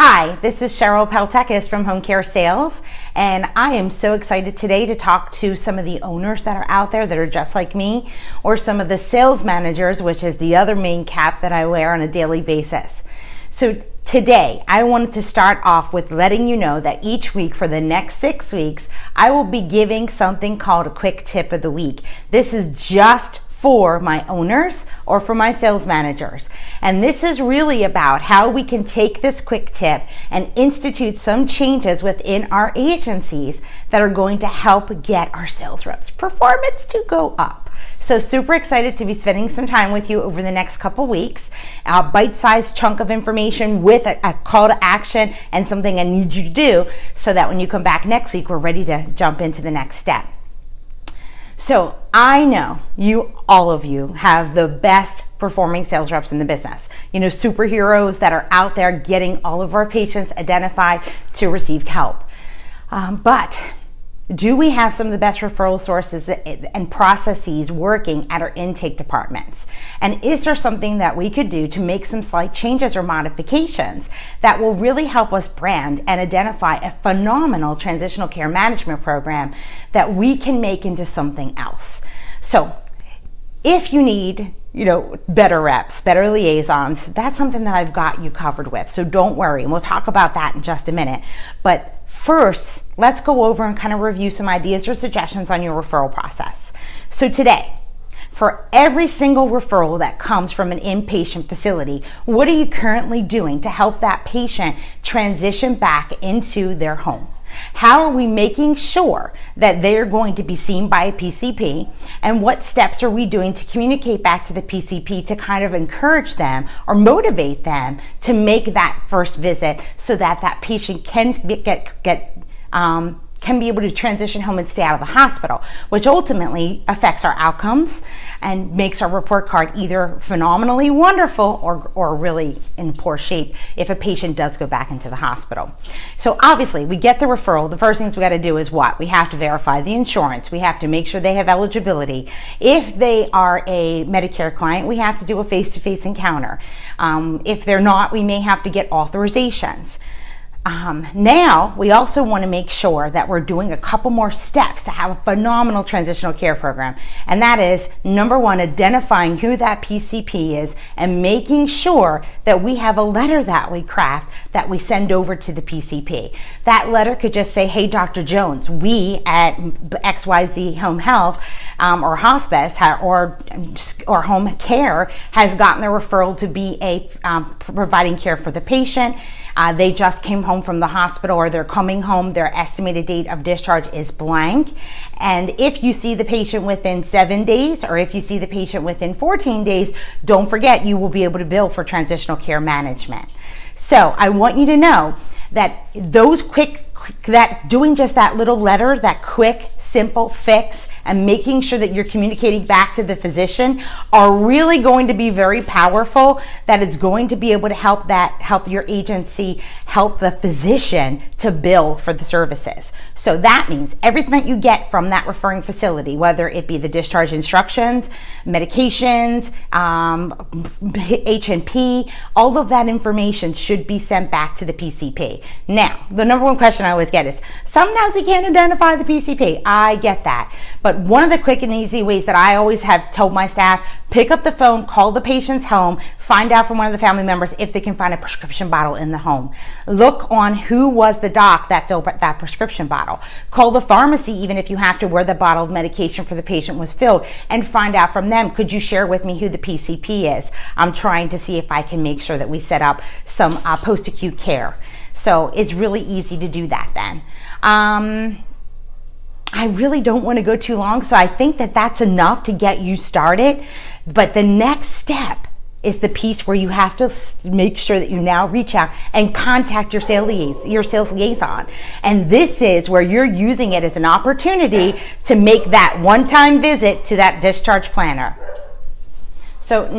Hi, this is Cheryl Peltekis from Home Care Sales, and I am so excited today to talk to some of the owners that are out there that are just like me, or some of the sales managers, which is the other main cap that I wear on a daily basis. So today, I wanted to start off with letting you know that each week for the next 6 weeks, I will be giving something called a quick tip of the week. This is just for my owners or for my sales managers. And this is really about how we can take this quick tip and institute some changes within our agencies that are going to help get our sales reps' performance to go up. So super excited to be spending some time with you over the next couple weeks. A bite-sized chunk of information with a call to action and something I need you to do so that when you come back next week, we're ready to jump into the next step. So I know all of you have the best performing sales reps in the business. Superheroes that are out there getting all of our patients identified to receive help. But do we have some of the best referral sources and processes working at our intake departments? And is there something that we could do to make some slight changes or modifications that will really help us brand and identify a phenomenal transitional care management program that we can make into something else? So if you need better reps, better liaisons, that's something that I've got you covered with. So don't worry, and we'll talk about that in just a minute. But first, let's go over and kind of review some ideas or suggestions on your referral process. So today, for every single referral that comes from an inpatient facility, what are you currently doing to help that patient transition back into their home? How are we making sure that they're going to be seen by a PCP? And what steps are we doing to communicate back to the PCP to kind of encourage them or motivate them to make that first visit so that that patient can can be able to transition home and stay out of the hospital, which ultimately affects our outcomes and makes our report card either phenomenally wonderful or really in poor shape if a patient does go back into the hospital. So obviously we get the referral. The first things we got to do is what? We have to verify the insurance. We have to make sure they have eligibility. If they are a Medicare client, we have to do a face-to-face encounter. If they're not, we may have to get authorizations. Now, we also want to make sure that we're doing a couple more steps to have a phenomenal transitional care program. And that is, number one, identifying who that PCP is and making sure that we have a letter that we craft that we send over to the PCP. That letter could just say, hey, Dr. Jones, we at XYZ Home Health or Hospice or Home Care has gotten a referral to be providing care for the patient. They just came home from the hospital or they're coming home. Their estimated date of discharge is blank. And if you see the patient within 7 days or if you see the patient within 14 days, don't forget you will be able to bill for transitional care management. So I want you to know that doing just that little letter, that quick, simple fix, and making sure that you're communicating back to the physician are really going to be very powerful, that it's going to be able to help your agency help the physician to bill for the services. So that means everything that you get from that referring facility, whether it be the discharge instructions, medications, H&P, all of that information should be sent back to the PCP. Now, the number one question I always get is, sometimes we can't identify the PCP. I get that. But one of the quick and easy ways that I always have told my staff, pick up the phone, call the patient's home, find out from one of the family members if they can find a prescription bottle in the home. Look on who was the doc that filled that prescription bottle. Call the pharmacy, even if you have to, where the bottle of medication for the patient was filled, and find out from them, could you share with me who the PCP is? I'm trying to see if I can make sure that we set up some post-acute care. So it's really easy to do that then. I really don't want to go too long, so I think that that's enough to get you started. But the next step is the piece where you have to make sure that you now reach out and contact your sales liaison. And this is where you're using it as an opportunity to make that one-time visit to that discharge planner. So now